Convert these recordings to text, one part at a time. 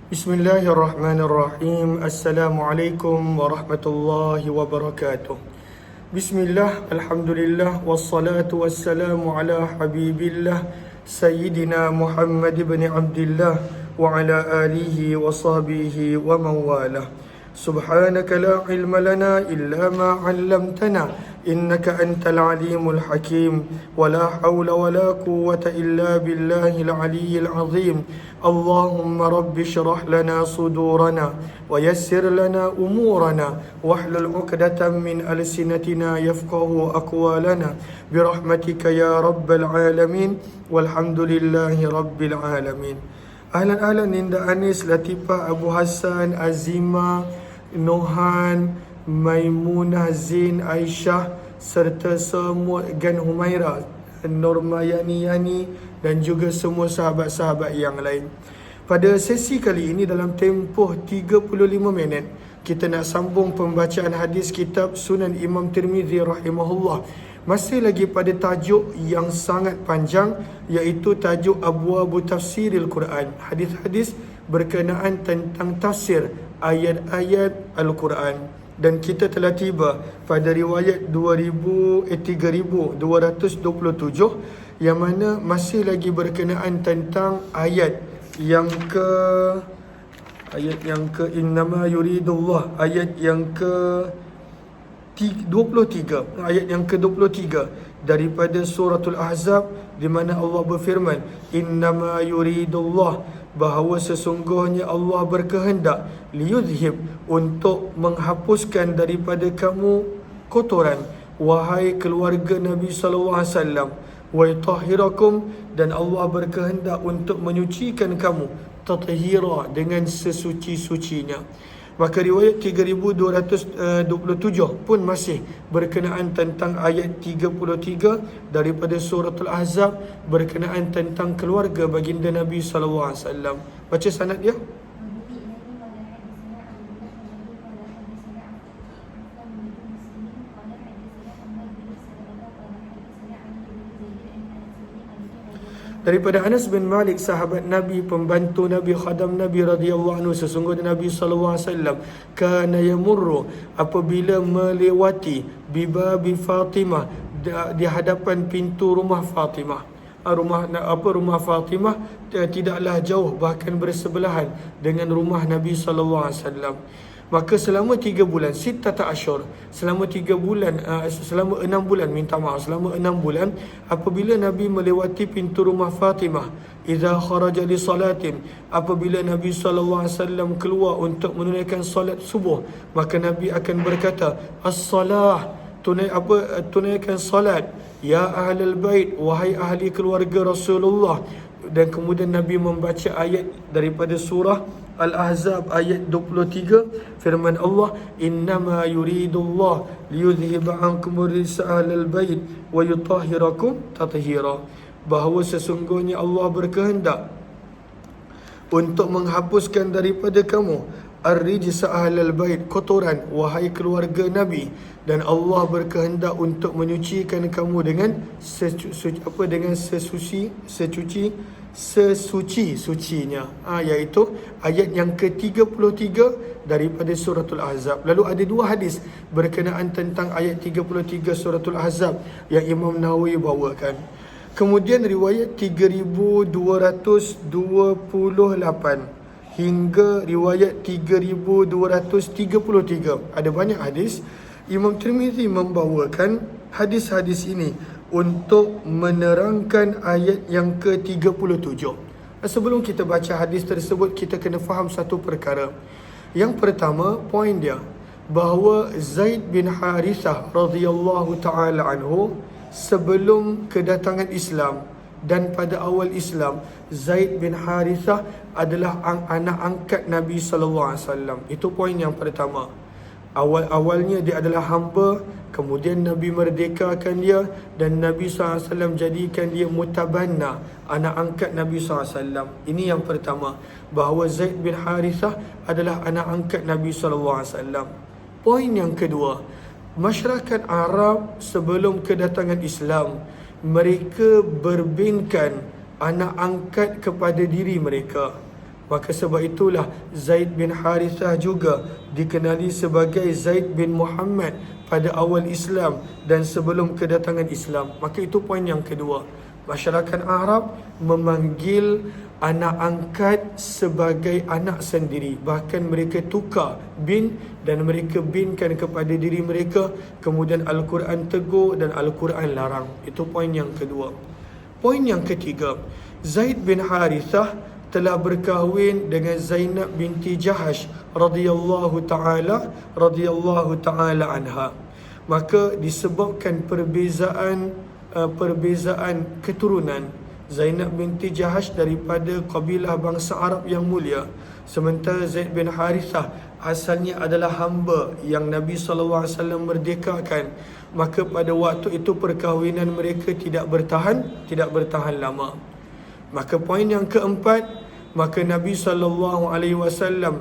Bismillahirrahmanirrahim. Assalamualaikum warahmatullahi wabarakatuh. Bismillah, alhamdulillah, wassalatu wassalamu ala habibillah Sayyidina Muhammad ibn Abdillah wa ala alihi wa sahbihi wa mawalah. Subhanaka la ilma lana illa ma 'allamtana innaka antal alimul hakim wa la hawla wa la quwwata illa billahil aliyyil azim. Allahumma rabbi shrah lana sudurana wa yassir lana umurana wahlul 'uqdatam min alsinatina yafqahu aqwalana birahmatika ya rabbal alamin walhamdulillahi rabbil alamin. Ahlan Ninda Anis, Latifah, Abu Hassan, Azima, Nohan, Maimunah, Zain, Aisyah serta semua Gan Humaira, Norma Yani dan juga semua sahabat-sahabat yang lain. Pada sesi kali ini dalam tempoh 35 minit kita nak sambung pembacaan hadis kitab Sunan Imam Tirmizi rahimahullah. Masih lagi pada tajuk yang sangat panjang, iaitu tajuk Abwabu Tafsiril Quran. Hadis-hadis berkenaan tentang tafsir ayat-ayat Al-Quran. Dan kita telah tiba pada riwayat 3227 yang mana masih lagi berkenaan tentang ayat yang innama yuridullah, ayat yang ke 23, ayat yang ke-23 daripada suratul Ahzab, di mana Allah berfirman, innama yuridullah, bahawa sesungguhnya Allah berkehendak, liyudhib, untuk menghapuskan daripada kamu kotoran, wahai keluarga Nabi sallallahu alaihi wasallam, wa yutahhirakum, dan Allah berkehendak untuk menyucikan kamu, tathira, dengan sesuci-sucinya. Maka riwayat 3227 pun masih berkenaan tentang ayat 33 daripada suratul Ahzab, berkenaan tentang keluarga baginda Nabi sallallahu alaihi wasallam. Baca sanad dia. Daripada Anas bin Malik, sahabat Nabi, pembantu Nabi, khadam Nabi radhiyallahu anhu, sesungguhnya Nabi sallallahu alaihi wasallam kana yamurru, apabila melewati bibabi Fatimah, di hadapan pintu rumah Fatimah. Rumah Fatimah tidaklah jauh, bahkan bersebelahan dengan rumah Nabi sallallahu alaihi wasallam. Maka selama 3 bulan, sittata asyhur, selama 6 bulan, selama 6 bulan, apabila Nabi melewati pintu rumah Fatimah, idza kharaja li salatin, apabila Nabi sallallahu alaihi wasallam keluar untuk menunaikan solat subuh, maka Nabi akan berkata, as-salah, tunaikan solat, ya ahlal bait, wahai ahli keluarga Rasulullah. Dan kemudian Nabi membaca ayat daripada surah Al-Ahzab ayat 23, firman Allah, innama yuridullah liyudhhiba ankum rijsa ahlal bait wa yutahhirakum tathira, bahawa sesungguhnya Allah berkehendak untuk menghapuskan daripada kamu ar-rijsa ahlal bait, kotoran wahai keluarga Nabi, dan Allah berkehendak untuk menyucikan kamu dengan sesuci-sucinya, iaitu ayat yang ke-33 daripada suratul Ahzab. Lalu ada 2 hadis berkenaan tentang ayat 33 suratul Ahzab yang Imam Nawawi bawakan. Kemudian riwayat 3228 hingga riwayat 3233, ada banyak hadis. Imam Tirmizi membawakan hadis-hadis ini untuk menerangkan ayat yang ke-37. Sebelum kita baca hadis tersebut, kita kena faham satu perkara. Yang pertama, poin dia, bahawa Zaid bin Harithah radhiyallahu ta'ala anhu, sebelum kedatangan Islam dan pada awal Islam, Zaid bin Harithah adalah anak angkat Nabi sallallahu alaihi wasallam. Itu poin yang pertama. Awalnya dia adalah hamba, kemudian Nabi merdekakan dia, dan Nabi SAW jadikan dia mutabanna, anak angkat Nabi SAW. Ini yang pertama, bahawa Zaid bin Harithah adalah anak angkat Nabi SAW. Poin yang kedua, masyarakat Arab sebelum kedatangan Islam, mereka berbinkan anak angkat kepada diri mereka. Maka sebab itulah Zaid bin Harithah juga dikenali sebagai Zaid bin Muhammad pada awal Islam dan sebelum kedatangan Islam. Maka itu poin yang kedua. Masyarakat Arab memanggil anak angkat sebagai anak sendiri. Bahkan mereka tukar bin dan mereka binkan kepada diri mereka. Kemudian Al-Quran tegur dan Al-Quran larang. Itu poin yang kedua. Poin yang ketiga, Zaid bin Harithah telah berkahwin dengan Zainab binti Jahash radhiyallahu taala anha. Maka disebabkan perbezaan keturunan, Zainab binti Jahash daripada kabilah bangsa Arab yang mulia, sementara Zaid bin Harithah asalnya adalah hamba yang Nabi SAW merdekakan. Maka pada waktu itu perkahwinan mereka tidak bertahan lama. Maka poin yang keempat, maka Nabi SAW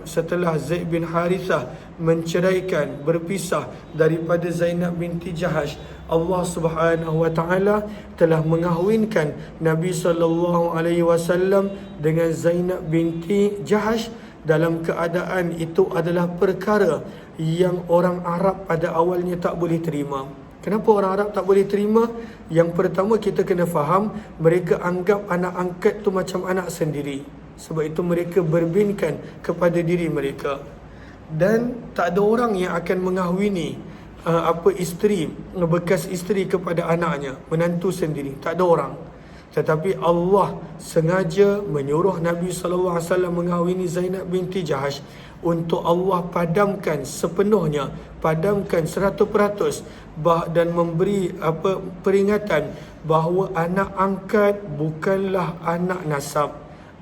setelah Zaid bin Harithah menceraikan, berpisah daripada Zainab binti Jahash, Allah Subhanahu wa taala telah mengahwinkan Nabi SAW dengan Zainab binti Jahash dalam keadaan itu adalah perkara yang orang Arab pada awalnya tak boleh terima. Kenapa orang Arab tak boleh terima? Yang pertama, kita kena faham, mereka anggap anak angkat tu macam anak sendiri. Sebab itu mereka berbinkan kepada diri mereka. Dan tak ada orang yang akan mengahwini isteri, bekas isteri kepada anaknya, menantu sendiri. Tak ada orang. Tetapi Allah sengaja menyuruh Nabi SAW mengahwini Zainab binti Jahash untuk Allah padamkan sepenuhnya, padamkan 100% dan memberi peringatan bahawa anak angkat bukanlah anak nasab.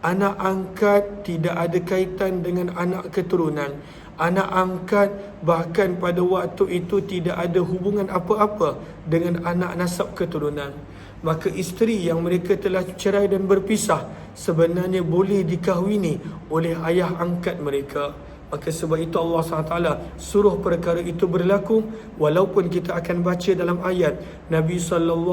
Anak angkat tidak ada kaitan dengan anak keturunan. Anak angkat bahkan pada waktu itu tidak ada hubungan apa-apa dengan anak nasab keturunan. Maka isteri yang mereka telah cerai dan berpisah sebenarnya boleh dikahwini oleh ayah angkat mereka. Maka sebab itu Allah SWT suruh perkara itu berlaku. Walaupun kita akan baca dalam ayat, Nabi SAW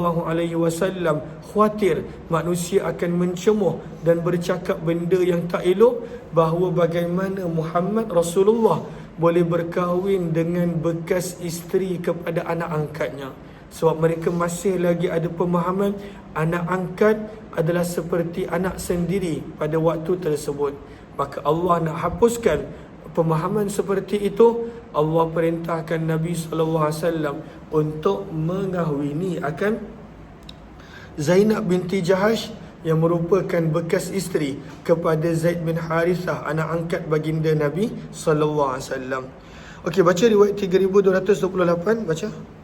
khawatir manusia akan mencemuh dan bercakap benda yang tak elok, bahawa bagaimana Muhammad Rasulullah boleh berkahwin dengan bekas isteri kepada anak angkatnya. Sebab mereka masih lagi ada pemahaman anak angkat adalah seperti anak sendiri pada waktu tersebut. Maka Allah nak hapuskan pemahaman seperti itu. Allah perintahkan Nabi SAW untuk mengahwini akan Zainab binti Jahash yang merupakan bekas isteri kepada Zaid bin Harithah, anak angkat baginda Nabi SAW. Okey, baca riwayat 3228, baca.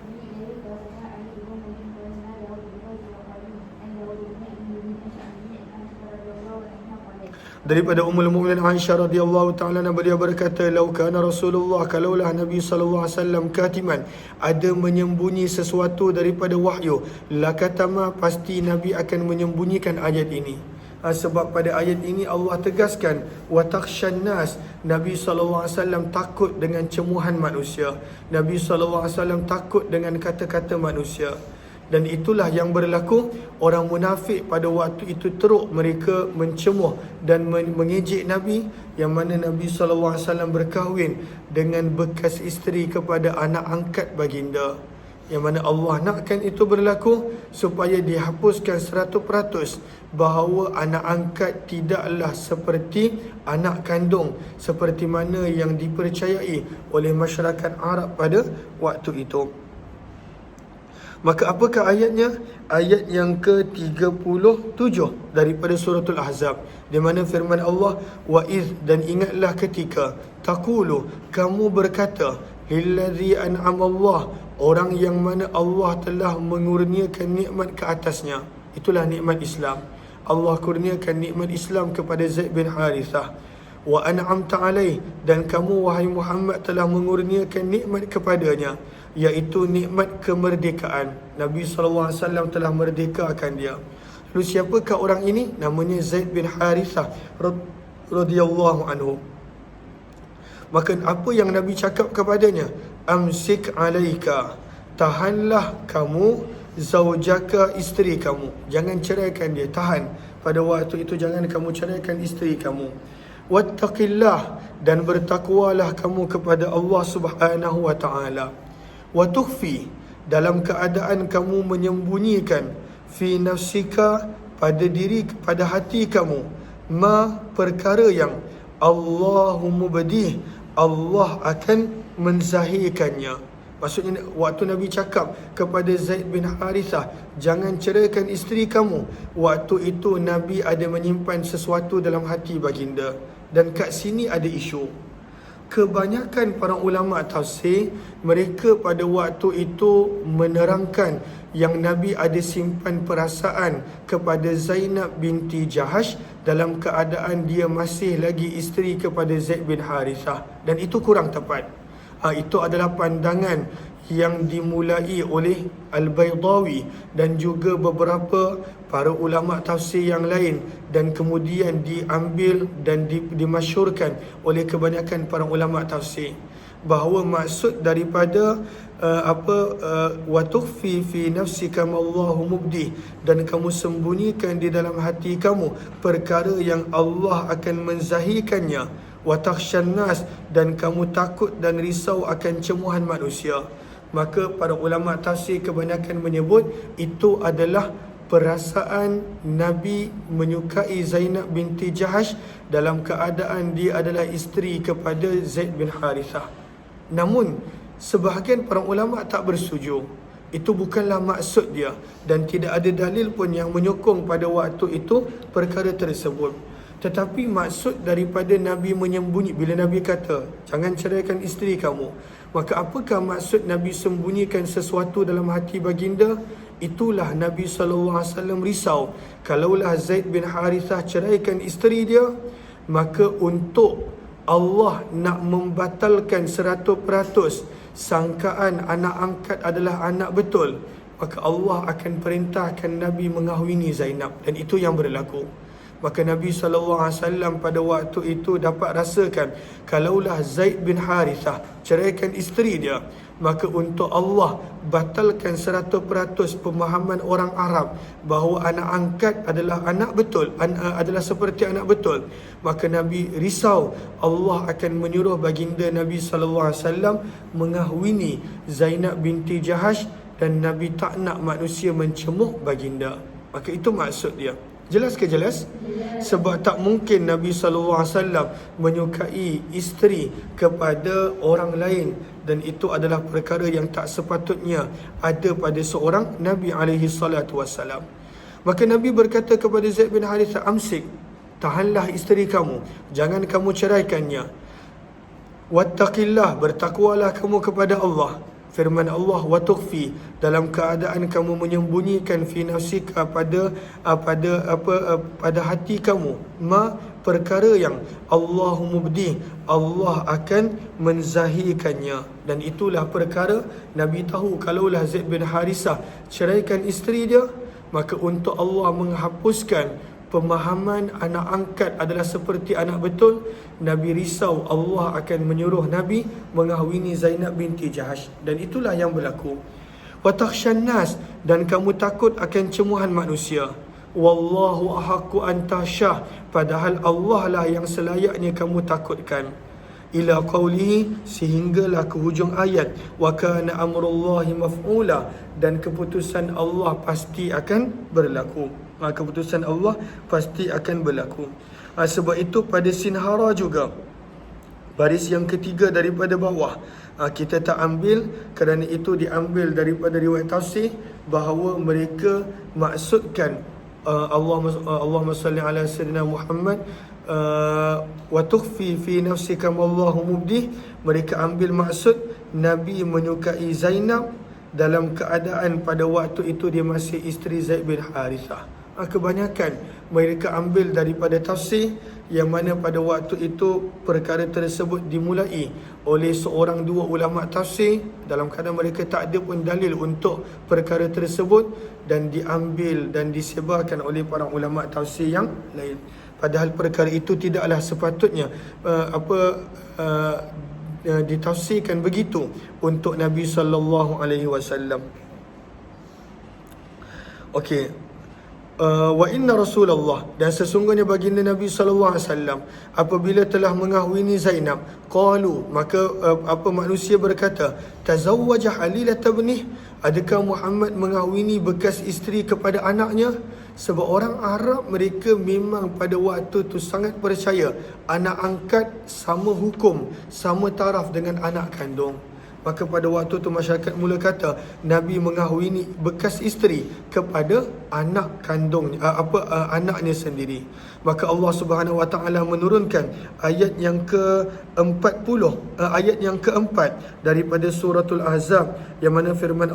Daripada Ummul Mukminin Aisyah radhiyallahu taala anha, beliau berkata, "Lau kana Rasulullah, kalaulah Nabi sallallahu alaihi wasallam katiman, ada menyembunyi sesuatu daripada wahyu, lakatama, pasti Nabi akan menyembunyikan ayat ini." Sebab pada ayat ini Allah tegaskan wa takhshan nas, Nabi sallallahu alaihi wasallam takut dengan cemuhan manusia. Nabi sallallahu alaihi wasallam takut dengan kata-kata manusia. Dan itulah yang berlaku. Orang munafik pada waktu itu teruk mereka mencemuh dan mengejek Nabi, yang mana Nabi SAW berkahwin dengan bekas isteri kepada anak angkat baginda. Yang mana Allah nakkan itu berlaku supaya dihapuskan 100% bahawa anak angkat tidaklah seperti anak kandung seperti mana yang dipercayai oleh masyarakat Arab pada waktu itu. Maka apakah ayatnya? Ayat yang ke-37 daripada suratul Ahzab, di mana firman Allah, wa iz, dan ingatlah ketika, taqulu, kamu berkata, lillazi an'ama Allah, orang yang mana Allah telah mengurniakan nikmat ke atasnya. Itulah nikmat Islam. Allah kurniakan nikmat Islam kepada Zaid bin Harithah. Wa an'amta alaih, dan kamu wahai Muhammad telah mengurniakan nikmat kepadanya, iaitu nikmat kemerdekaan. Nabi SAW telah merdekakan dia. Lalu siapakah orang ini? Namanya Zaid bin Harithah radhiyallahu anhu. Maka apa yang Nabi cakap kepadanya? Amsik alaika, tahanlah kamu zaujaka, isteri kamu. Jangan ceraikan dia, tahan. Pada waktu itu jangan kamu ceraikan isteri kamu. wattaqillah, dan bertakwalah kamu kepada Allah Subhanahu wa taala. Wa tukhfi, dalam keadaan kamu menyembunyikan, fi nafsika, pada hati kamu, ma, perkara yang Allahu mubdih, Allah akan menzahirkannya. Maksudnya waktu Nabi cakap kepada Zaid bin Harithah, jangan ceraikan isteri kamu, waktu itu Nabi ada menyimpan sesuatu dalam hati baginda. Dan kat sini ada isu. Kebanyakan para ulama tafsir, mereka pada waktu itu menerangkan yang Nabi ada simpan perasaan kepada Zainab binti Jahash dalam keadaan dia masih lagi isteri kepada Zaid bin Harithah, dan itu kurang tepat. Itu adalah pandangan yang dimulai oleh Al-Baydawi dan juga beberapa para ulama tafsir yang lain, dan kemudian diambil dan dimasyhurkan oleh kebanyakan para ulama tafsir, bahawa maksud daripada wa tukhfi fi nafsika ma Allahu mubdi, dan kamu sembunyikan di dalam hati kamu perkara yang Allah akan menzahirkannya, wa takhshan nas, dan kamu takut dan risau akan cemuhan manusia. Maka para ulama tafsir kebanyakan menyebut itu adalah perasaan Nabi menyukai Zainab binti Jahash dalam keadaan dia adalah isteri kepada Zaid bin Harithah. Namun sebahagian para ulama tak bersetuju. Itu bukanlah maksud dia, dan tidak ada dalil pun yang menyokong pada waktu itu perkara tersebut. Tetapi maksud daripada Nabi menyembunyi, bila Nabi kata jangan ceraikan isteri kamu, maka apakah maksud Nabi sembunyikan sesuatu dalam hati baginda? Itulah Nabi SAW risau, kalaulah Zaid bin Harithah ceraikan isteri dia, maka untuk Allah nak membatalkan 100% sangkaan anak angkat adalah anak betul, maka Allah akan perintahkan Nabi mengahwini Zainab, dan itu yang berlaku. Maka Nabi SAW pada waktu itu dapat rasakan, kalaulah Zaid bin Harithah ceraikan isteri dia, maka untuk Allah batalkan 100% pemahaman orang Arab bahawa anak angkat adalah anak betul, adalah seperti anak betul. Maka Nabi risau Allah akan menyuruh baginda Nabi SAW mengahwini Zainab binti Jahash, dan Nabi tak nak manusia mencemooh baginda. Maka itu maksud dia. Jelas ke jelas? Sebab tak mungkin Nabi SAW menyukai isteri kepada orang lain, dan itu adalah perkara yang tak sepatutnya ada pada seorang Nabi SAW. Maka Nabi berkata kepada Zaid bin Harithah, amsik, tahanlah isteri kamu, jangan kamu ceraikannya. Wattaqillah, bertakwalah kamu kepada Allah. Firman Allah, wa tukhfi, dalam keadaan kamu menyembunyikan, fi nafsika, pada hati kamu, ma, perkara yang Allahu mubdi, Allah akan menzahirkannya. Dan itulah perkara Nabi tahu, kalaulah Zaid bin Harithah ceraikan isteri dia, maka untuk Allah menghapuskan pemahaman anak angkat adalah seperti anak betul, Nabi risau Allah akan menyuruh Nabi mengahwini Zainab binti Jahash, dan itulah yang berlaku. Wa takhshan nas, dan kamu takut akan cemuhan manusia. Wallahu ahaqqu an takhshah, padahal Allah lah yang selayaknya kamu takutkan. Ila qawlihi, sehinggalah ke hujung ayat, wa kana amrullahi maf'ula, dan keputusan Allah pasti akan berlaku. Keputusan Allah pasti akan berlaku. Sebab itu pada sinhara juga, baris yang ketiga daripada bawah, kita tak ambil, kerana itu diambil daripada riwayat tafsir bahawa mereka maksudkan Allahumma salli ala sayyidina Muhammad, wa tukhfi fi nafsika ma Allahu mubdih. Mereka ambil maksud Nabi menyukai Zainab dalam keadaan pada waktu itu dia masih isteri Zaid bin Harithah. Kebanyakan mereka ambil daripada tafsir yang mana pada waktu itu perkara tersebut dimulai oleh seorang dua ulama tafsir dalam keadaan mereka tak ada pun dalil untuk perkara tersebut, dan diambil dan disebarkan oleh para ulama tafsir yang lain. Padahal perkara itu tidaklah sepatutnya ditafsirkan begitu untuk Nabi sallallahu alaihi wasallam. Okey. wa inna Rasulullah, dan sesungguhnya baginda Nabi sallallahu alaihi wasallam apabila telah mengahwini Zainab, qalu, maka apa manusia berkata, tazawwaja halilat ibnih, adakah Muhammad mengahwini bekas isteri kepada anaknya? Sebab orang Arab mereka memang pada waktu tu sangat percaya anak angkat sama hukum, sama taraf dengan anak kandung. Maka pada waktu tu masyarakat mula kata Nabi mengahwini bekas isteri kepada anak kandung anaknya sendiri. Maka Allah Subhanahu Wa Taala menurunkan ayat yang ke-40, ayat yang keempat daripada suratul Ahzab, yang mana firman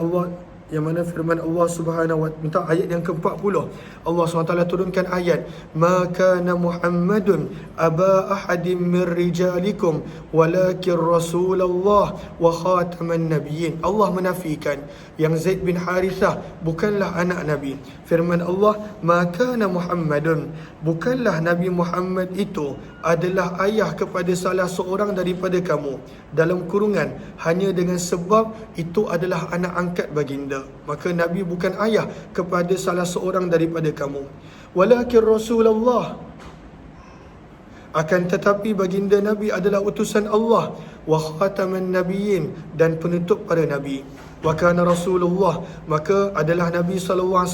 Allah Subhanahu wa taala, ayat yang ke-40, Allah SWT turunkan ayat, ma kana Muhammadun aba ahadin min rijalikum walakin Rasulullah wa khataman nabiyyin. Allah menafikan yang Zaid bin Harithah bukanlah anak Nabi. Firman Allah, ma kana Muhammadun, bukanlah Nabi Muhammad itu adalah ayah kepada salah seorang daripada kamu, dalam kurungan hanya dengan sebab itu adalah anak angkat baginda. Maka Nabi bukan ayah kepada salah seorang daripada kamu. Walakin Rasulullah, akan tetapi baginda Nabi adalah utusan Allah, wa khataman nabiyyin, dan penutup para nabi. Wa kana Rasulullah, maka adalah Nabi SAW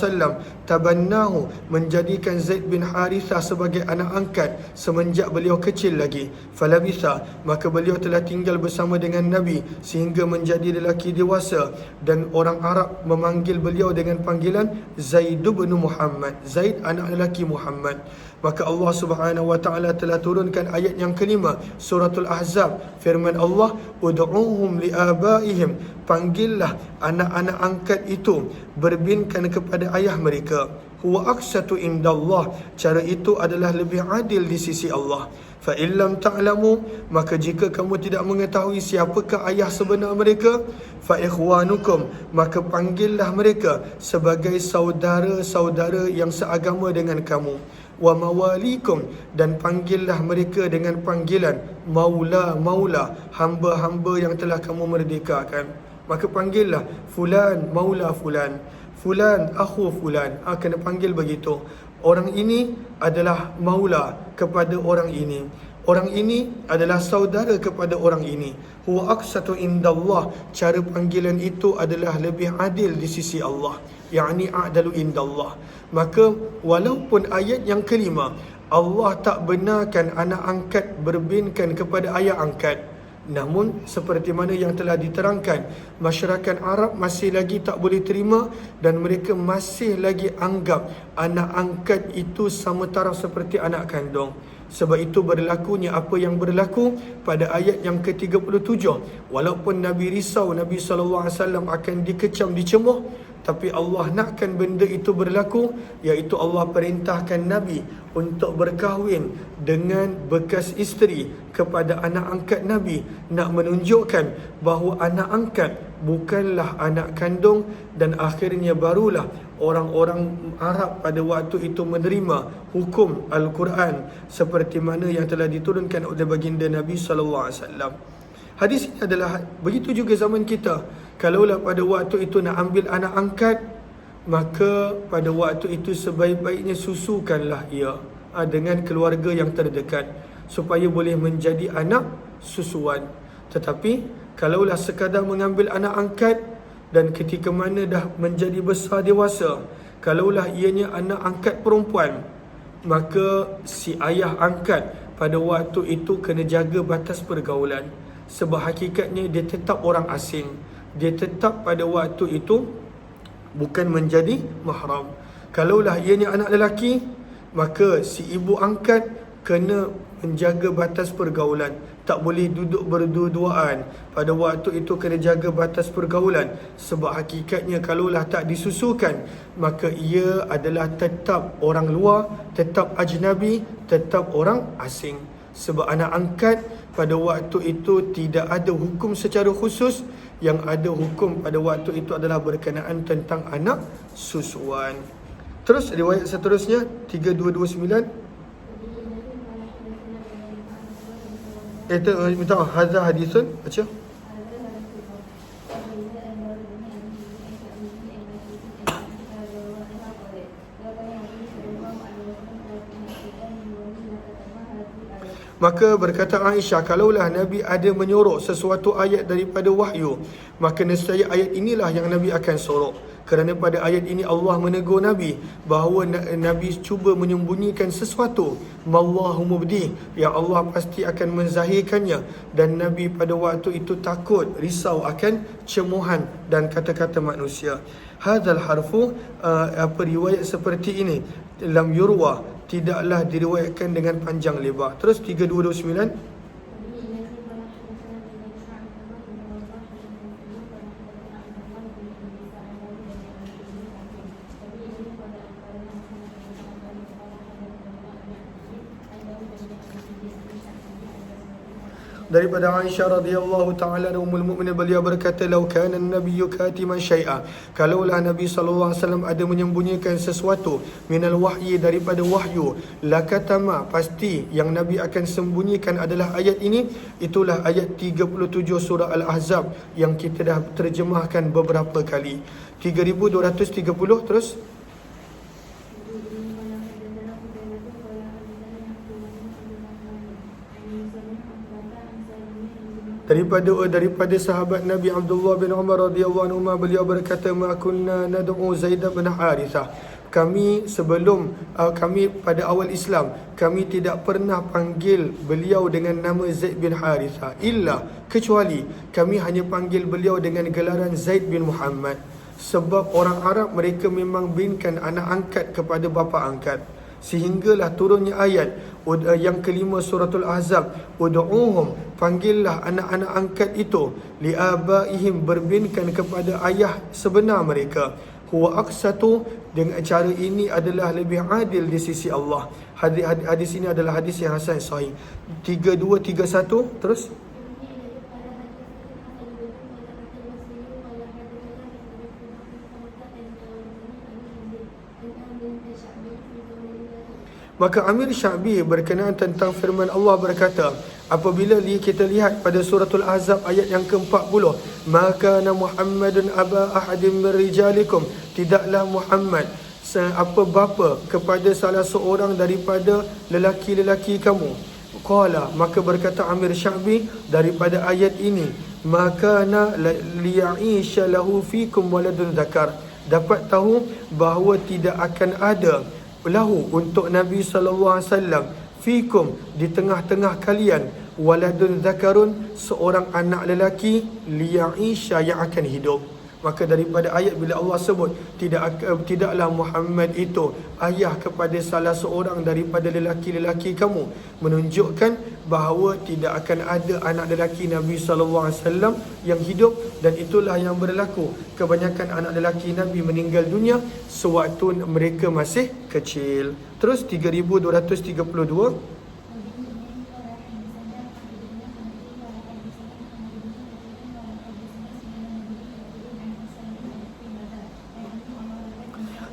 tabannahu, menjadikan Zaid bin Harithah sebagai anak angkat semenjak beliau kecil lagi. Falabitha, maka beliau telah tinggal bersama dengan Nabi sehingga menjadi lelaki dewasa, dan orang Arab memanggil beliau dengan panggilan Zaid bin Muhammad, Zaid anak lelaki Muhammad. Maka Allah Subhanahu Wa Taala telah turunkan ayat yang kelima, suratul Ahzab, firman Allah, ud'uhum liabaihim, panggillah anak-anak angkat itu berbinkan kepada ayah mereka. Huwa aqsatu indallah, cara itu adalah lebih adil di sisi Allah. Fa illam ta'lamu, maka jika kamu tidak mengetahui siapakah ayah sebenar mereka, fa ikhwanukum, maka panggillah mereka sebagai saudara-saudara yang seagama dengan kamu. Wa mawalikum, dan panggillah mereka dengan panggilan maula-maula, hamba-hamba yang telah kamu merdekakan. Maka panggillah fulan maula fulan, fulan akhu fulan, kena panggil begitu. Orang ini adalah maula kepada orang ini, orang ini adalah saudara kepada orang ini. Huwa aqsatu indallah, cara panggilan itu adalah lebih adil di sisi Allah, yakni a'dalu indallah. Maka walaupun ayat yang kelima Allah tak benarkan anak angkat berbinkan kepada ayah angkat, namun seperti mana yang telah diterangkan, masyarakat Arab masih lagi tak boleh terima, dan mereka masih lagi anggap anak angkat itu sama taraf seperti anak kandung. Sebab itu berlakunya apa yang berlaku pada ayat yang ke-37. Walaupun Nabi risau Nabi SAW akan dikecam, dicemuh, tapi Allah nakkan benda itu berlaku, iaitu Allah perintahkan Nabi untuk berkahwin dengan bekas isteri kepada anak angkat Nabi, nak menunjukkan bahawa anak angkat bukanlah anak kandung. Dan akhirnya barulah orang-orang Arab pada waktu itu menerima hukum Al-Quran seperti mana yang telah diturunkan oleh baginda Nabi SAW. Hadis ini adalah begitu juga zaman kita. Kalaulah pada waktu itu nak ambil anak angkat, maka pada waktu itu sebaik-baiknya susukanlah ia dengan keluarga yang terdekat supaya boleh menjadi anak susuan. Tetapi kalaulah sekadar mengambil anak angkat, dan ketika mana dah menjadi besar dewasa, kalaulah ianya anak angkat perempuan, maka si ayah angkat pada waktu itu kena jaga batas pergaulan. Sebab hakikatnya dia tetap orang asing, dia tetap pada waktu itu bukan menjadi mahram. Kalaulah ianya anak lelaki, maka si ibu angkat kena menjaga batas pergaulan, tak boleh duduk berdua-duaan. Pada waktu itu kena jaga batas pergaulan. Sebab hakikatnya kalaulah tak disusukan, maka ia adalah tetap orang luar, tetap ajnabi, tetap orang asing. Sebab anak angkat pada waktu itu tidak ada hukum secara khusus. Yang ada hukum pada waktu itu adalah berkenaan tentang anak susuan. Terus riwayat seterusnya 3229. Itu minta hadza hadisun, baca. Maka berkata Aisyah, kalaulah Nabi ada menyorok sesuatu ayat daripada wahyu, maka nescaya ayat inilah yang Nabi akan sorok. Kerana pada ayat ini Allah menegur Nabi bahawa Nabi cuba menyembunyikan sesuatu, mallahu mubdi, yang Allah pasti akan menzahirkannya, dan Nabi pada waktu itu takut, risau akan cemohan dan kata-kata manusia. Hadzal harfu, riwayat seperti ini, lam yurwa, tidaklah diriwayatkan dengan panjang lebar. Terus 3229. Daripada Aisyah radhiyallahu taala ummul mukminin, beliau berkata, "Lau kana an-nabiyyu katiman syai'a." Kalaulah Nabi sallallahu alaihi wasallam ada menyembunyikan sesuatu minal wahyi, daripada wahyu, lakatama, pasti yang Nabi akan sembunyikan adalah ayat ini. Itulah ayat 37 surah Al-Ahzab yang kita dah terjemahkan beberapa kali. 3230 terus. Daripada sahabat Nabi Abdullah bin Umar radhiyallahu anhu, beliau berkata, "Ma kunna nad'u Zaid bin Harithah." Kami pada awal Islam, kami tidak pernah panggil beliau dengan nama Zaid bin Harithah, illa, kecuali kami hanya panggil beliau dengan gelaran Zaid bin Muhammad. Sebab orang Arab, mereka memang binkan anak angkat kepada bapa angkat. Sehinggalah turunnya ayat yang kelima suratul Ahzab, ud'uhum, panggillah anak-anak angkat itu, liabaihim, berbinkan kepada ayah sebenar mereka, huwa aqsatu, dengan cara ini adalah lebih adil di sisi Allah. Hadis ini adalah hadis yang hasan sahih. 3231 terus. Maka Amir Sya'bi berkenaan tentang firman Allah berkata, apabila kita lihat pada suratul Ahzab ayat yang ke-40, maka Muhammadun aba ahadin min rijalikum, tidaklah Muhammad apa bapa kepada salah seorang daripada lelaki-lelaki kamu. Qala, maka berkata Amir Sya'bi daripada ayat ini, maka liya'isha lahu fikum waladun zakar, dapat tahu bahawa tidak akan ada lahu untuk Nabi sallallahu alaihi wasallam fikum, di tengah-tengah kalian, waladun zakarun, seorang anak lelaki, liya'isha, yang akan hidup. Maka daripada ayat bila Allah sebut tidaklah Muhammad itu ayah kepada salah seorang daripada lelaki-lelaki kamu, menunjukkan bahawa tidak akan ada anak lelaki Nabi sallallahu alaihi wasallam yang hidup, dan itulah yang berlaku. Kebanyakan anak lelaki Nabi meninggal dunia sewaktu mereka masih kecil. Terus 3232.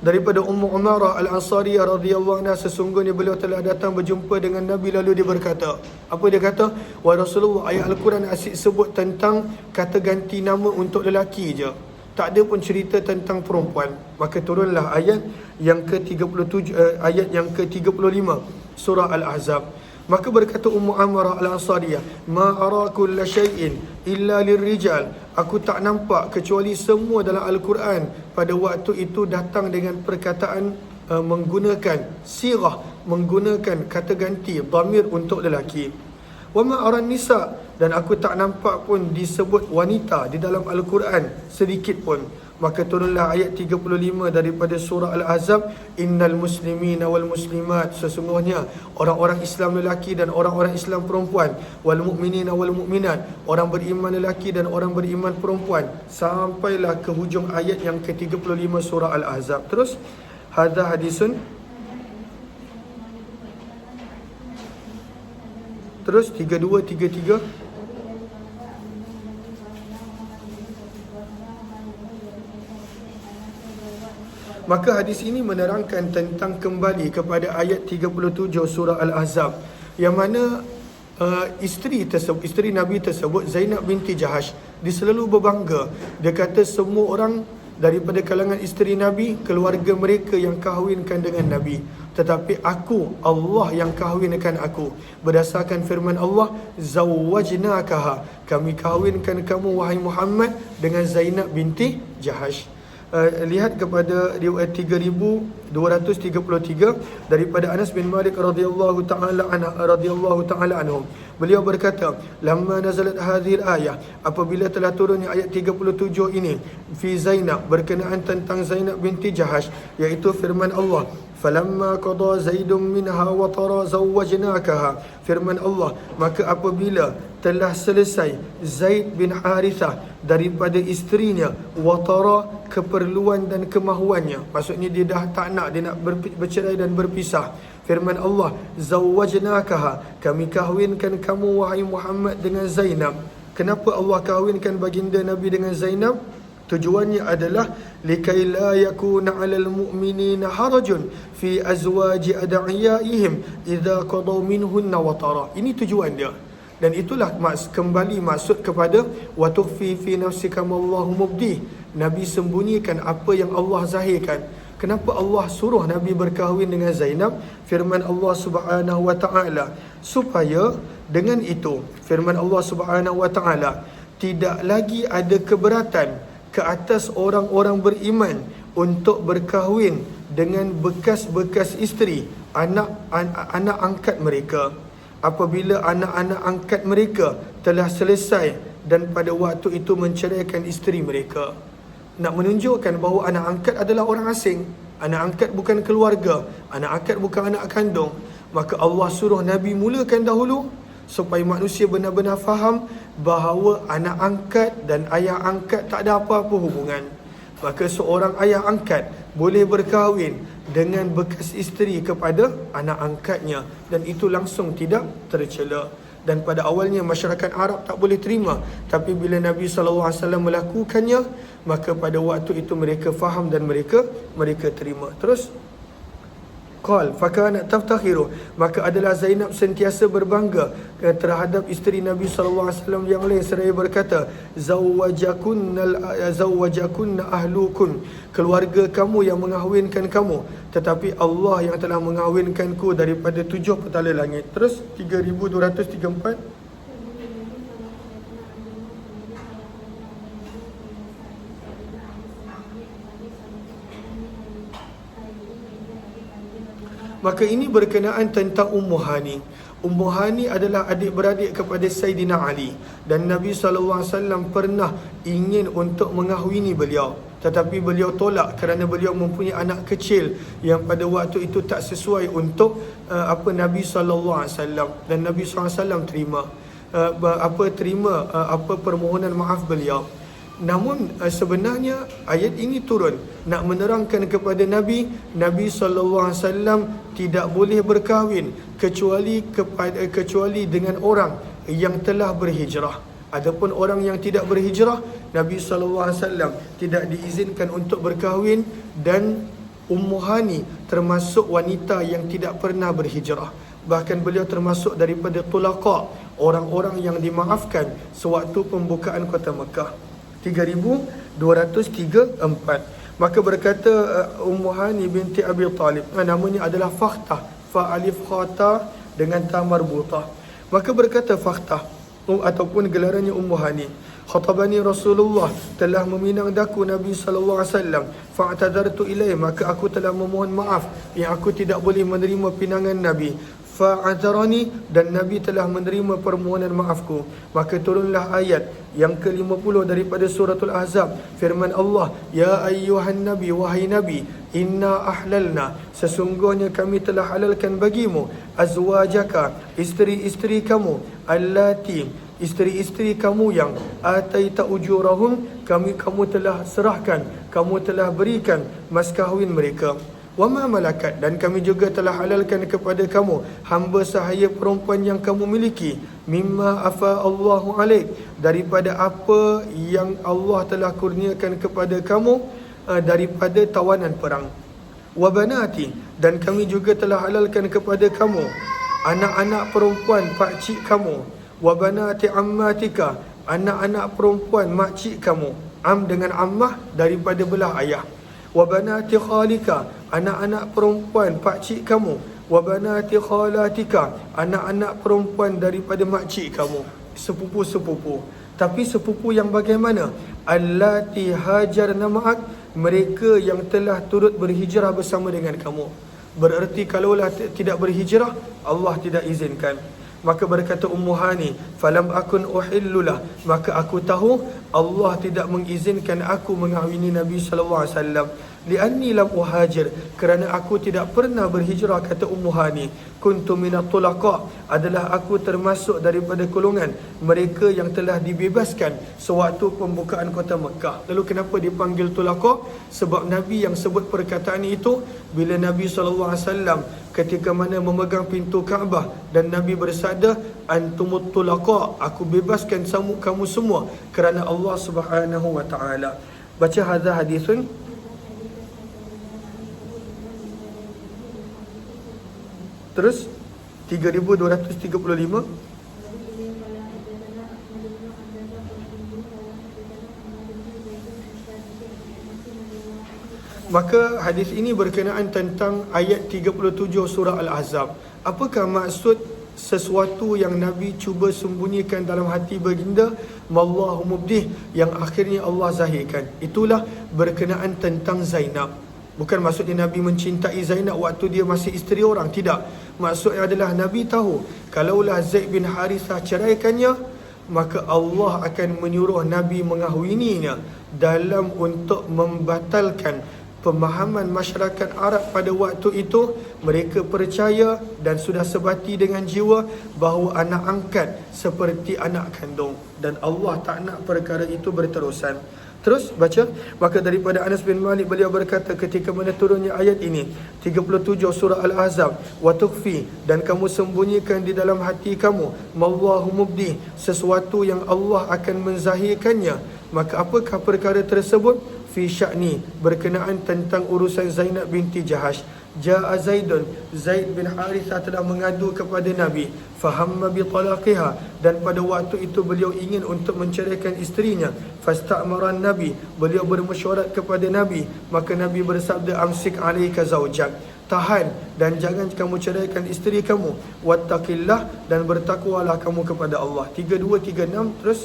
Daripada Ummu Umarah Al-Ansariyah radhiyallahu anha, sesungguhnya beliau telah datang berjumpa dengan Nabi, lalu dia berkata, apa dia kata? Wahai Rasulullah, ayat Al-Quran asyik sebut tentang kata ganti nama untuk lelaki je, tak ada pun cerita tentang perempuan. Maka turunlah ayat yang ke-37, ayat yang ke-35 surah Al-Ahzab. Maka berkata Ummu Amarah Al-Ansariyah, ma ara kulla syai'in illa lirrijal, aku tak nampak kecuali semua dalam Al-Quran pada waktu itu datang dengan perkataan menggunakan sirah, menggunakan kata ganti dhamir untuk lelaki. Wa ma ara nisa, dan aku tak nampak pun disebut wanita di dalam Al-Quran sedikit pun. Maka turunlah ayat 35 daripada surah Al-Ahzab, innal muslimina wal muslimat, sesungguhnya orang-orang Islam lelaki dan orang-orang Islam perempuan, wal mu'minina wal mu'minat, orang beriman lelaki dan orang beriman perempuan, sampailah ke hujung ayat yang ke-35 surah Al-Ahzab. Terus hadza hadisun, terus 3233. Maka hadis ini menerangkan tentang kembali kepada ayat 37 surah Al-Ahzab, yang mana isteri Nabi tersebut, Zainab binti Jahash, dia selalu berbangga. Dia kata semua orang daripada kalangan isteri Nabi, keluarga mereka yang kahwinkan dengan Nabi. Tetapi aku, Allah yang kahwinkan aku. Berdasarkan firman Allah, zawwajnakaha, kami kahwinkan kamu wahai Muhammad dengan Zainab binti Jahash. Lihat kepada riwayat 3233 daripada Anas bin Malik radhiyallahu taala anhu. Beliau berkata, lamma nazalat hadhil ayah, apabila telah turunnya ayat 37 ini, fi Zainab, berkenaan tentang Zainab binti Jahash, iaitu firman Allah, falamma qada Zaidun minha wa tara zawwajnakaha, firman Allah, maka apabila telah selesai Zaid bin Harithah daripada isterinya, watara, keperluan dan kemahuannya, maksudnya dia dah tak nak, dia nak bercerai dan berpisah. Firman Allah, zawwajnakaha, kami kahwinkan kamu wahai Muhammad dengan Zainab. Kenapa Allah kahwinkan baginda Nabi dengan Zainab? Tujuannya adalah likai la yakuna 'alal mu'minina harajun fi azwaji ad'iyaihim idza qadaw minhunna watara. Ini tujuan dia. Dan itulah kembali maksud kepada wa tukhfi fi nafsika ma Allahu mubdi. Nabi sembunyikan apa yang Allah zahirkan. Kenapa Allah suruh Nabi berkahwin dengan Zainab? Firman Allah Subhanahu wa taala, supaya dengan itu, firman Allah Subhanahu wa taala, tidak lagi ada keberatan ke atas orang-orang beriman untuk berkahwin dengan bekas-bekas isteri, anak angkat mereka, apabila anak-anak angkat mereka telah selesai dan pada waktu itu menceraikan isteri mereka. Nak menunjukkan bahawa anak angkat adalah orang asing. Anak angkat bukan keluarga, anak angkat bukan anak kandung. Maka Allah suruh Nabi mulakan dahulu supaya manusia benar-benar faham bahawa anak angkat dan ayah angkat tak ada apa-apa hubungan. Maka seorang ayah angkat boleh berkahwin dengan bekas isteri kepada anak angkatnya, dan itu langsung tidak tercela. Dan pada awalnya masyarakat Arab tak boleh terima, tapi bila Nabi SAW melakukannya, maka pada waktu itu mereka faham dan mereka terima. Terus qal fakana taftakhiru, maka adalah Zainab sentiasa berbangga terhadap isteri Nabi SAW yang lain, seraya berkata, zawwajakunna ahlukun, keluarga kamu yang mengahwinkan kamu, tetapi Allah yang telah mengahwinkanku daripada 7 petala langit. Terus 3234, maka ini berkenaan tentang Ummu Hani. Ummu Hani adalah adik-beradik kepada Sayyidina Ali, dan Nabi SAW pernah ingin untuk mengahwini beliau, tetapi beliau tolak kerana beliau mempunyai anak kecil yang pada waktu itu tak sesuai untuk Nabi SAW, dan Nabi SAW terima permohonan maaf beliau. Namun sebenarnya ayat ini turun nak menerangkan kepada Nabi SAW tidak boleh berkahwin kecuali dengan orang yang telah berhijrah. Adapun orang yang tidak berhijrah, Nabi SAW tidak diizinkan untuk berkahwin, dan Ummu Hani termasuk wanita yang tidak pernah berhijrah. Bahkan beliau termasuk daripada tulaqa, orang-orang yang dimaafkan sewaktu pembukaan kota Mekah. 3234. Maka berkata Ummu Hani binti Abi Talib, namanya adalah Fakhtah, fa alif khata dengan ta marbutah. Maka berkata Fakhtah, ataupun gelarannya Ummu Hani, khatabani Rasulullah, telah meminang daku Nabi SAW, fa'tadartu ilaih, maka aku telah memohon maaf yang aku tidak boleh menerima pinangan Nabi. Fa'atarani, dan Nabi telah menerima permohonan maafku. Maka turunlah ayat yang ke-50 daripada suratul Ahzab, firman Allah, ya ayyuhan nabi, wahai Nabi, inna ahlalna, sesungguhnya kami telah halalkan bagimu, azwajaka, isteri-isteri kamu, allati, isteri-isteri kamu yang ataita ujurahum, kamu telah serahkan, kamu telah berikan mas kahwin mereka. Wama malakat, dan kami juga telah halalkan kepada kamu hamba sahaya perempuan yang kamu miliki, mimma afa Allahu alaik, daripada apa yang Allah telah kurniakan kepada kamu daripada tawanan perang. Wa banati, dan kami juga telah halalkan kepada kamu anak-anak perempuan pakcik kamu. Wa banati ammatika, anak-anak perempuan makcik kamu. Am dengan ammah daripada belah ayah. Wa banati khalika, anak-anak perempuan pakcik kamu. Wa banati khalatika, anak-anak perempuan daripada makcik kamu. Sepupu-sepupu. Tapi sepupu yang bagaimana? Allati hajarna ma'ak, mereka yang telah turut berhijrah bersama dengan kamu. Bererti kalaulah tidak berhijrah, Allah tidak izinkan. Maka berkata Ummu Hani, falam akun uhillulah, maka aku tahu Allah tidak mengizinkan aku mengahwini Nabi sallallahu alaihi wasallam. Lianni lam uhajir, kerana aku tidak pernah berhijrah, kata Ummu Hani. Kuntu minat tulaqa, adalah aku termasuk daripada golongan mereka yang telah dibebaskan sewaktu pembukaan kota Mekah. Lalu kenapa dipanggil tulaqa? Sebab Nabi yang sebut perkataan itu bila Nabi SAW ketika mana memegang pintu Kaabah, dan Nabi bersabda, antumut tulaqa, aku bebaskan kamu semua kerana Allah Subhanahu wa taala. Baca hadza hadisun. Terus 3235. Maka hadis ini berkenaan tentang ayat 37 surah Al-Ahzab. Apakah maksud sesuatu yang Nabi cuba sembunyikan dalam hati baginda, mallahu mubdih, yang akhirnya Allah zahirkan? Itulah berkenaan tentang Zainab. Bukan maksudnya Nabi mencintai Zainab waktu dia masih isteri orang, tidak. Maksudnya adalah Nabi tahu kalaulah Zaid bin Harithah ceraikannya, maka Allah akan menyuruh Nabi mengahwininya dalam untuk membatalkan pemahaman masyarakat Arab pada waktu itu. Mereka percaya dan sudah sebati dengan jiwa bahawa anak angkat seperti anak kandung, dan Allah tak nak perkara itu berterusan. Terus baca, maka daripada Anas bin Malik beliau berkata ketika mana turunnya ayat ini 37 surah Al-Ahzab, wa tukhfi, dan kamu sembunyikan di dalam hati kamu, mallahu mubdi, sesuatu yang Allah akan menzahirkannya. Maka apakah perkara tersebut? Fi sya'ni, berkenaan tentang urusan Zainab binti Jahash. Ja'a Zaidun, Zaid bin Harithah telah mengadu kepada Nabi, fahamma bi talaqiha, dan pada waktu itu beliau ingin untuk menceraikan isterinya. Fasta'maran Nabi, beliau bermesyuarat kepada Nabi, maka Nabi bersabda, amsik alaika zaujak, tahan dan jangan kamu ceraikan isteri kamu. Wattaqillah, dan bertakwalah kamu kepada Allah. 3236. Terus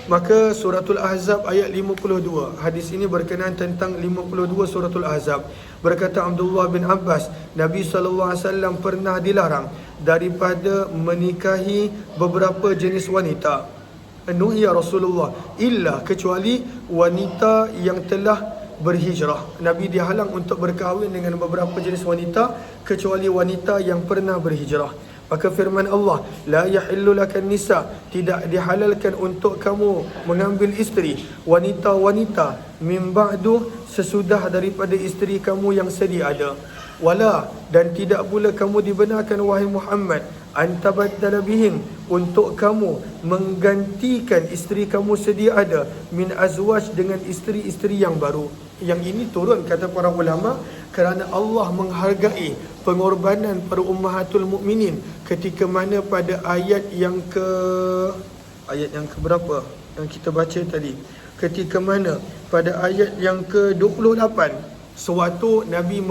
maka suratul Ahzab ayat 52. Hadis ini berkenaan tentang 52 suratul Ahzab. Berkata Abdullah bin Abbas, Nabi SAW pernah dilarang daripada menikahi beberapa jenis wanita. Nuhiya Rasulullah illa, kecuali wanita yang telah berhijrah. Nabi dihalang untuk berkahwin dengan beberapa jenis wanita kecuali wanita yang pernah berhijrah. Maka firman Allah, la yahillu lakan nisa, tidak dihalalkan untuk kamu mengambil isteri wanita-wanita min ba'du, sesudah daripada isteri kamu yang sedia ada. Wala, dan tidak pula kamu dibenarkan wahai Muhammad, antabaddala bihim, untuk kamu menggantikan isteri kamu sedia ada, min azwaj, dengan isteri-isteri yang baru. Yang ini turun, kata para ulama, kerana Allah menghargai pengorbanan para ummahatul mukminin ketika mana pada ayat yang berapa yang kita baca tadi, ketika mana pada ayat yang ke-28, sewaktu Nabi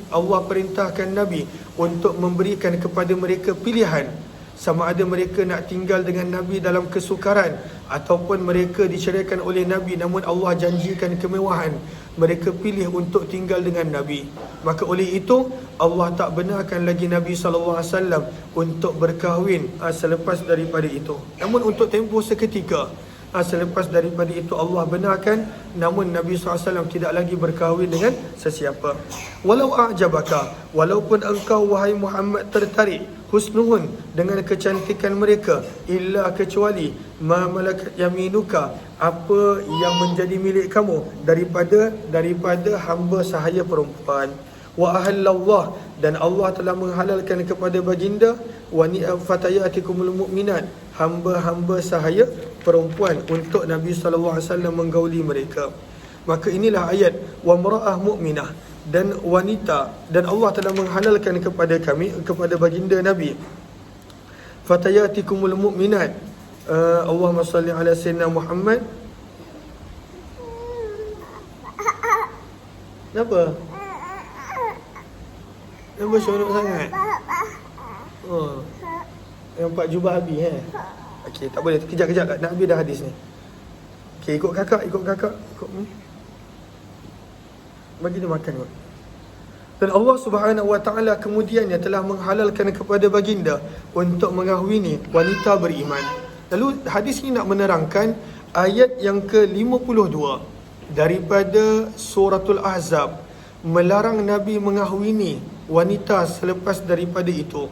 Allah perintahkan Nabi untuk memberikan kepada mereka pilihan, sama ada mereka nak tinggal dengan Nabi dalam kesukaran ataupun mereka diceraikan oleh Nabi namun Allah janjikan kemewahan, mereka pilih untuk tinggal dengan Nabi. Maka oleh itu Allah tak benarkan lagi Nabi SAW untuk berkahwin selepas daripada itu. Namun untuk tempoh seketika, selepas daripada itu Allah benarkan, namun Nabi SAW tidak lagi berkahwin dengan sesiapa. Walau a'jabaka, walaupun engkau wahai Muhammad tertarik, husnuhun, dengan kecantikan mereka, illa, kecuali, ma malakat yaminuka, apa yang menjadi milik kamu daripada hamba sahaya perempuan. Wa ahallallah, dan Allah telah menghalalkan kepada baginda, wa fatayatikumul mu'minat, hamba-hamba sahaya perempuan, untuk Nabi SAW menggauli mereka. Maka inilah ayat wa mar'ah mu'minah, dan wanita, dan Allah telah menghalalkan kepada kami, kepada baginda Nabi, fatayatikumul mu'minat. Allahumma salli ala sayyidina Muhammad. Kenapa? Kenapa seronok sangat? Oh. Yang Pak jubah habis Okey, tak boleh. Kejap. Nak habis dah hadis ni. Okey, ikut kakak. Ikut ni. Bagi dia makan kot. Dan Allah Subhanahu Wa Taala kemudiannya telah menghalalkan kepada baginda untuk mengahwini wanita beriman. Lalu hadis ini nak menerangkan ayat yang ke-52 daripada suratul Ahzab, melarang Nabi mengahwini wanita selepas daripada itu.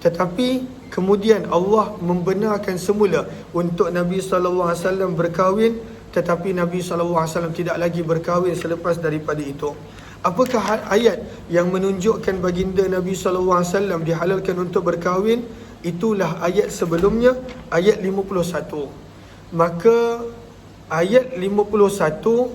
Tetapi kemudian Allah membenarkan semula untuk Nabi SAW berkahwin, tetapi Nabi SAW tidak lagi berkahwin selepas daripada itu. Apakah ayat yang menunjukkan baginda Nabi SAW dihalalkan untuk berkahwin? Itulah ayat sebelumnya, ayat 51. Maka ayat 51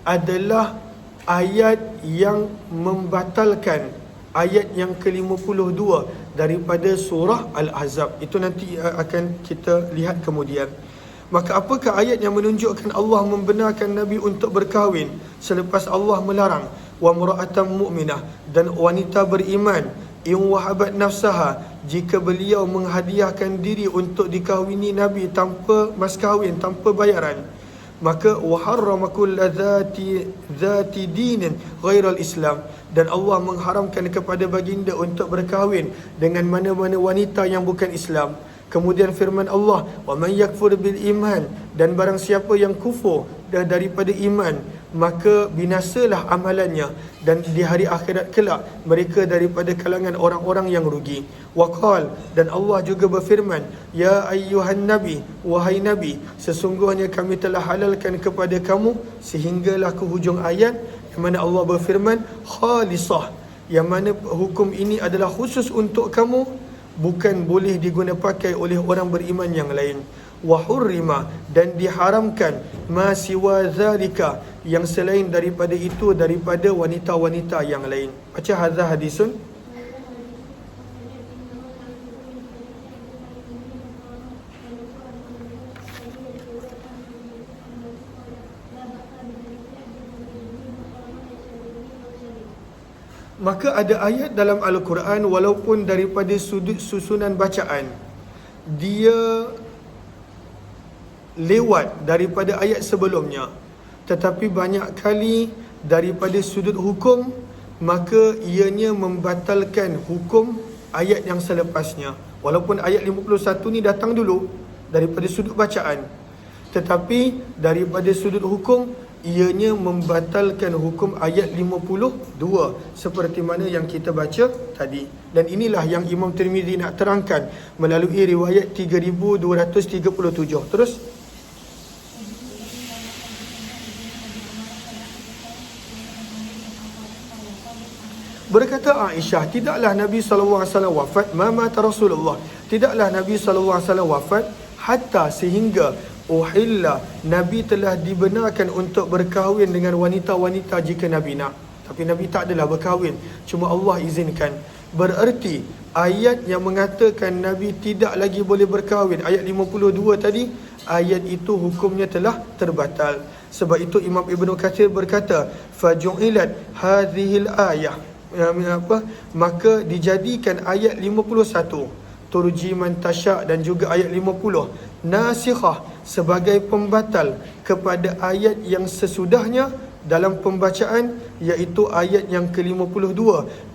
adalah ayat yang membatalkan ayat yang ke-52 daripada surah Al-Ahzab. Itu nanti akan kita lihat kemudian. Maka apakah ayat yang menunjukkan Allah membenarkan Nabi untuk berkahwin selepas Allah melarang wa mura'atan mu'minah, dan wanita beriman, in wahabat nafsaha, jika beliau menghadiahkan diri untuk dikahwini Nabi tanpa mas kahwin, tanpa bayaran. Maka waharrama kulla dhati dinin ghairal Islam, dan Allah mengharamkan kepada baginda untuk berkahwin dengan mana-mana wanita yang bukan Islam. Kemudian firman Allah, wa man yakfur bil iman, dan barang siapa yang kufur daripada iman, maka binasalah amalannya, dan di hari akhirat kelak mereka daripada kalangan orang-orang yang rugi. Waqal, dan Allah juga berfirman, ya ayyuhan nabi, wahai nabi, sesungguhnya kami telah halalkan kepada kamu, sehinggalah ke hujung ayat yang mana Allah berfirman khalisah, yang mana hukum ini adalah khusus untuk kamu, bukan boleh diguna pakai oleh orang beriman yang lain. Wa hurrima, dan diharamkan ma siwa zalika, yang selain daripada itu daripada wanita-wanita yang lain. Baca hadza hadisun. Maka ada ayat dalam Al-Quran, walaupun daripada sudut susunan bacaan dia lewat daripada ayat sebelumnya, tetapi banyak kali daripada sudut hukum, maka ianya membatalkan hukum ayat yang selepasnya. Walaupun ayat 51 ni datang dulu daripada sudut bacaan, tetapi daripada sudut hukum ianya membatalkan hukum ayat 52 seperti mana yang kita baca tadi. Dan inilah yang Imam Tirmizi nak terangkan melalui riwayat 3237. Terus berkata Aisyah, tidaklah Nabi SAW wafat, mata Rasulullah, tidaklah Nabi SAW wafat hatta sehingga uhilla, Nabi telah dibenarkan untuk berkahwin dengan wanita-wanita jika Nabi nak. Tapi Nabi tak adalah berkahwin, cuma Allah izinkan. Bererti ayat yang mengatakan Nabi tidak lagi boleh berkahwin, ayat 52 tadi, ayat itu hukumnya telah terbatal. Sebab itu Imam Ibn Katsir berkata, faju'ilat hadhil ayah, maka dijadikan ayat 51 turji man tasya' dan juga ayat 50 nasikhah sebagai pembatal kepada ayat yang sesudahnya dalam pembacaan, iaitu ayat yang ke-52,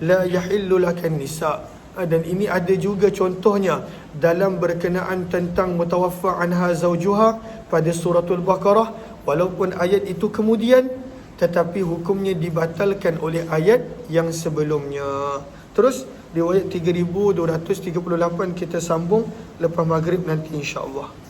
la yahillu lakan nisa'. Dan ini ada juga contohnya dalam berkenaan tentang mutawaffa anha zawjuha pada suratul Baqarah, walaupun ayat itu kemudian, tetapi hukumnya dibatalkan oleh ayat yang sebelumnya. Terus riwayat 3238 kita sambung lepas maghrib nanti insya-Allah.